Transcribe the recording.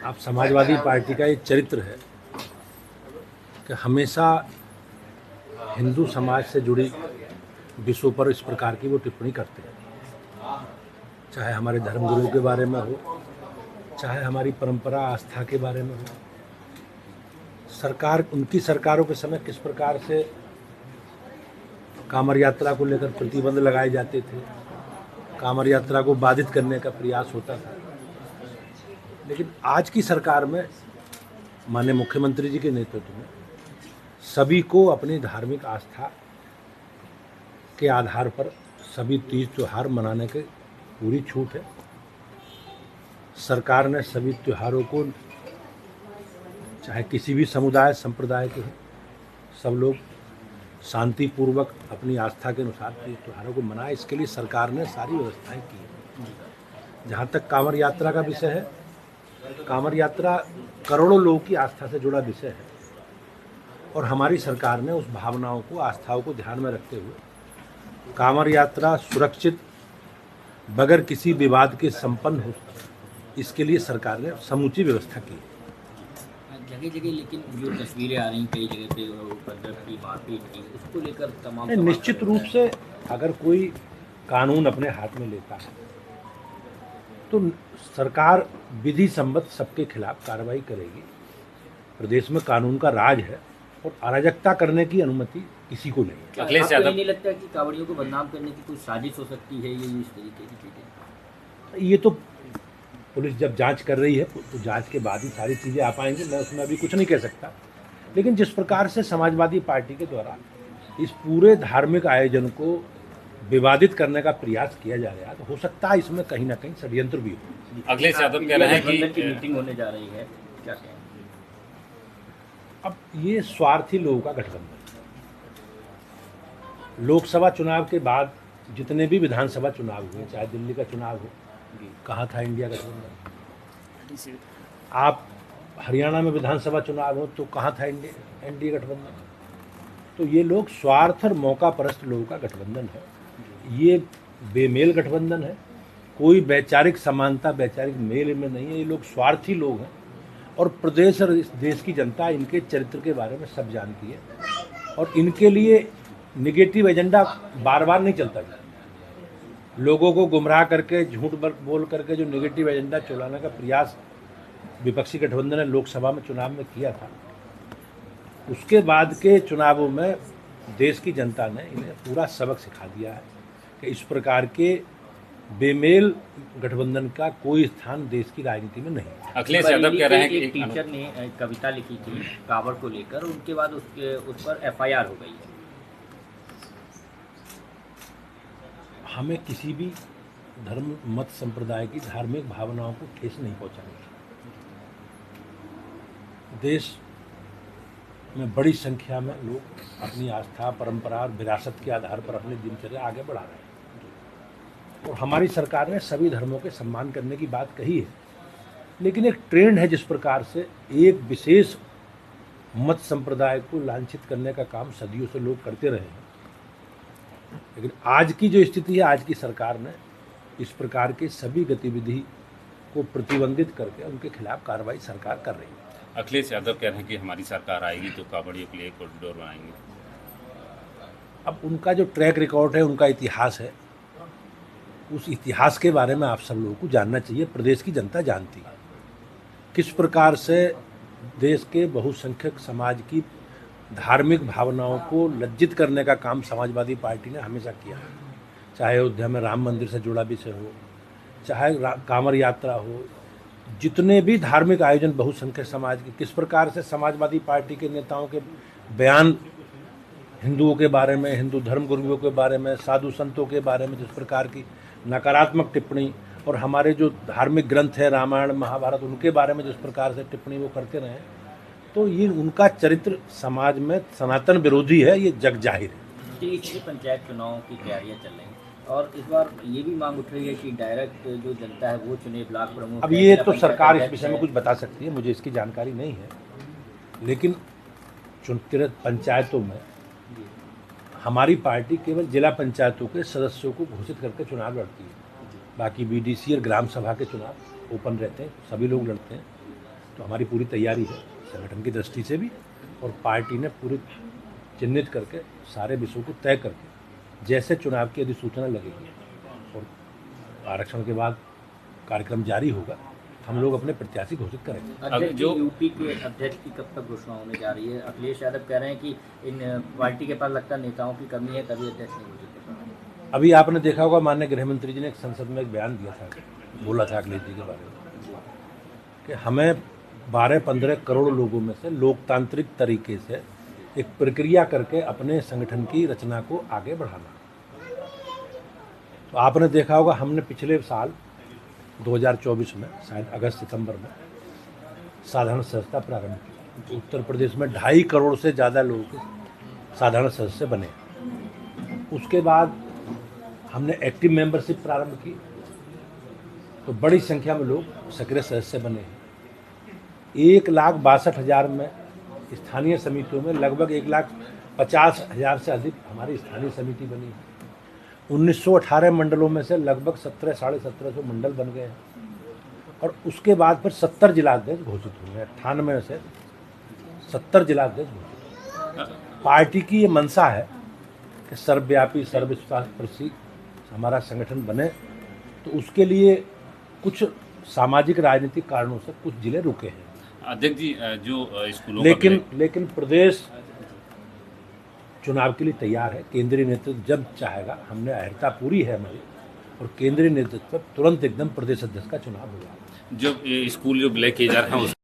आप समाजवादी पार्टी का ये चरित्र है कि हमेशा हिंदू समाज से जुड़ी विषयों पर इस प्रकार की वो टिप्पणी करते हैं, चाहे हमारे धर्मगुरुओं के बारे में हो, चाहे हमारी परंपरा आस्था के बारे में हो। सरकार, उनकी सरकारों के समय किस प्रकार से कांवड़ यात्रा को लेकर प्रतिबंध लगाए जाते थे, कांवड़ यात्रा को बाधित करने का प्रयास होता था। लेकिन आज की सरकार में माननीय मुख्यमंत्री जी के नेतृत्व में सभी को अपनी धार्मिक आस्था के आधार पर सभी तीज त्योहार मनाने की पूरी छूट है। सरकार ने सभी त्योहारों को, चाहे किसी भी समुदाय संप्रदाय के हों, सब लोग शांतिपूर्वक अपनी आस्था के अनुसार तीज त्योहारों को मनाए, इसके लिए सरकार ने सारी व्यवस्थाएं की है। जहाँ तक कांवड़ यात्रा का विषय है, कांवड़ यात्रा करोड़ों लोगों की आस्था से जुड़ा विषय है और हमारी सरकार ने उस भावनाओं को, आस्थाओं को ध्यान में रखते हुए कांवड़ यात्रा सुरक्षित बगैर किसी विवाद के संपन्न हो, इसके लिए सरकार ने समूची व्यवस्था की। जगह जगह लेकिन जो तस्वीरें आ रही कई जगह पे उपद्रव की, मारपीट की, उसको लेकर तमाम निश्चित रूप से अगर कोई कानून अपने हाथ में लेता है तो सरकार विधि सम्मत सबके खिलाफ कार्रवाई करेगी। प्रदेश में कानून का राज है और अराजकता करने की अनुमति किसी को नहीं। अखिलेश यादव, नहीं लगता कि कांवड़ियों को बदनाम करने की कोई साजिश हो सकती है, ये इस तरीके की चीजें? ये तो पुलिस जब जांच कर रही है तो जांच के बाद ही सारी चीज़ें आ पाएंगी, मैं उसमें अभी कुछ नहीं कह सकता। लेकिन जिस प्रकार से समाजवादी पार्टी के द्वारा इस पूरे धार्मिक आयोजन को विवादित करने का प्रयास किया जा रहा है, तो हो सकता है इसमें कहीं ना कहीं षड्यंत्र भी हो। अखिलेश यादव कह रहे हैं कि मीटिंग होने जा रही है, क्या कहें? अब ये स्वार्थी लोगों का गठबंधन, लोकसभा चुनाव के बाद जितने भी विधानसभा चुनाव हुए, चाहे दिल्ली का चुनाव हो, कहाँ था इंडिया गठबंधन? आप हरियाणा में विधानसभा चुनाव हो तो कहाँ था एनडीए गठबंधन? तो ये लोग स्वार्थ और मौका परस्त लोगों का गठबंधन है, ये बेमेल गठबंधन है। कोई वैचारिक समानता, वैचारिक मेल में नहीं है। ये लोग स्वार्थी लोग हैं और प्रदेश और इस देश की जनता इनके चरित्र के बारे में सब जानती है और इनके लिए निगेटिव एजेंडा बार बार नहीं चलता है। लोगों को गुमराह करके, झूठ बोल करके जो नेगेटिव एजेंडा चलाने का प्रयास विपक्षी गठबंधन ने लोकसभा में चुनाव में किया था, उसके बाद के चुनावों में देश की जनता ने इन्हें पूरा सबक सिखा दिया है कि इस प्रकार के बेमेल गठबंधन का कोई स्थान देश की राजनीति में नहीं। अखिलेश यादव कह रहे हैं कि एक टीचर ने कविता लिखी थी कांवड़ को लेकर, उनके बाद उस पर एफआईआर हो गई है। हमें किसी भी धर्म मत संप्रदाय की धार्मिक भावनाओं को ठेस नहीं पहुंचानी। देश में बड़ी संख्या में लोग अपनी आस्था, परंपरा और विरासत के आधार पर अपनी दिनचर्या आगे बढ़ा रहे हैं और हमारी सरकार ने सभी धर्मों के सम्मान करने की बात कही है। लेकिन एक ट्रेंड है जिस प्रकार से एक विशेष मत संप्रदाय को लांछित करने का काम सदियों से लोग करते रहे हैं। लेकिन आज की जो स्थिति है, आज की सरकार ने इस प्रकार के सभी गतिविधि को प्रतिबंधित करके उनके खिलाफ कार्रवाई सरकार कर रही है। अखिलेश यादव कह रहे हैं कि हमारी सरकार आएगी तो कांवड़ियों के लिए कॉरिडोर बनाएंगे। अब उनका जो ट्रैक रिकॉर्ड है, उनका इतिहास है, उस इतिहास के बारे में आप सब लोगों को जानना चाहिए। प्रदेश की जनता जानती है किस प्रकार से देश के बहुसंख्यक समाज की धार्मिक भावनाओं को लज्जित करने का काम समाजवादी पार्टी ने हमेशा किया है। चाहे अयोध्या में राम मंदिर से जुड़ा विषय हो, चाहे कांवड़ यात्रा हो, जितने भी धार्मिक आयोजन बहुसंख्यक समाज के, किस प्रकार से समाजवादी पार्टी के नेताओं के बयान हिंदुओं के बारे में, हिंदू धर्मगुरुओं के बारे में, साधु संतों के बारे में जिस प्रकार की नकारात्मक टिप्पणी, और हमारे जो धार्मिक ग्रंथ है रामायण महाभारत, उनके बारे में जिस प्रकार से टिप्पणी वो करते रहे, तो ये उनका चरित्र समाज में सनातन विरोधी है, ये जग जाहिर है। इसलिए पंचायत चुनाव की तैयारियां चल रही हैं और इस बार ये भी मांग उठ रही है कि डायरेक्ट जो जनता है वो चुने ब्लॉक प्रमुख। अब ये तो सरकार इस विषय में कुछ बता सकती है, मुझे इसकी जानकारी नहीं है। लेकिन चुनकर पंचायतों में हमारी पार्टी केवल जिला पंचायतों के सदस्यों को घोषित करके चुनाव लड़ती है। बाकी बीडीसी और ग्राम सभा के चुनाव ओपन रहते हैं, सभी लोग लड़ते हैं। तो हमारी पूरी तैयारी है संगठन की दृष्टि से भी, और पार्टी ने पूरी चिन्हित करके सारे विषयों को तय करके जैसे चुनाव की अधिसूचना लगेगी और आरक्षण के बाद कार्यक्रम जारी होगा, हम लोग अपने प्रत्याशी घोषित करेंगे। अध्यक्ष जो यूपी के अध्यक्ष की कब तक घोषणा होने जा रही है? अखिलेश यादव कह रहे हैं कि इन पार्टी के पास लगता है नेताओं की कमी है, तभी अध्यक्ष नहीं घोषित कर पा रहे। अभी आपने देखा होगा माननीय गृह मंत्री जी ने एक संसद में एक बयान दिया था, बोला था अखिलेश जी के बारे में कि हमें 12-15 करोड़ लोगों में से लोकतांत्रिक तरीके से एक प्रक्रिया करके अपने संगठन की रचना को आगे बढ़ाना। तो आपने देखा होगा हमने पिछले साल 2024 में शायद अगस्त सितंबर में साधारण सदस्यता प्रारंभ की। तो उत्तर प्रदेश में 2.5 करोड़ से ज़्यादा लोग साधारण सदस्य बने। उसके बाद हमने एक्टिव मेंबरशिप प्रारंभ की, तो बड़ी संख्या में लोग सक्रिय सदस्य बने हैं। 1,62,000 में स्थानीय समितियों में लगभग 1,50,000 से अधिक हमारी स्थानीय समिति बनी है। 1918 मंडलों में से लगभग 1700-1750 मंडल बन गए हैं, और उसके बाद फिर 70 जिलाध्यक्ष घोषित हुए हैं। 98 में से 70 जिलाध्यक्ष घोषित हुए। पार्टी की ये मंशा है कि सर्वव्यापी सर्वस्पर्शी हमारा संगठन बने, तो उसके लिए कुछ सामाजिक राजनीतिक कारणों से कुछ जिले रुके हैं। अध्यक्ष जी, जो स्कूलों का लेकिन प्रदेश चुनाव के लिए तैयार है। केंद्रीय नेतृत्व जब चाहेगा, हमने अहर्ता पूरी है हमारी, और केंद्रीय नेतृत्व पर तुरंत एकदम प्रदेश अध्यक्ष का चुनाव होगा। जो स्कूल जो ब्लैक किए जा रहे हैं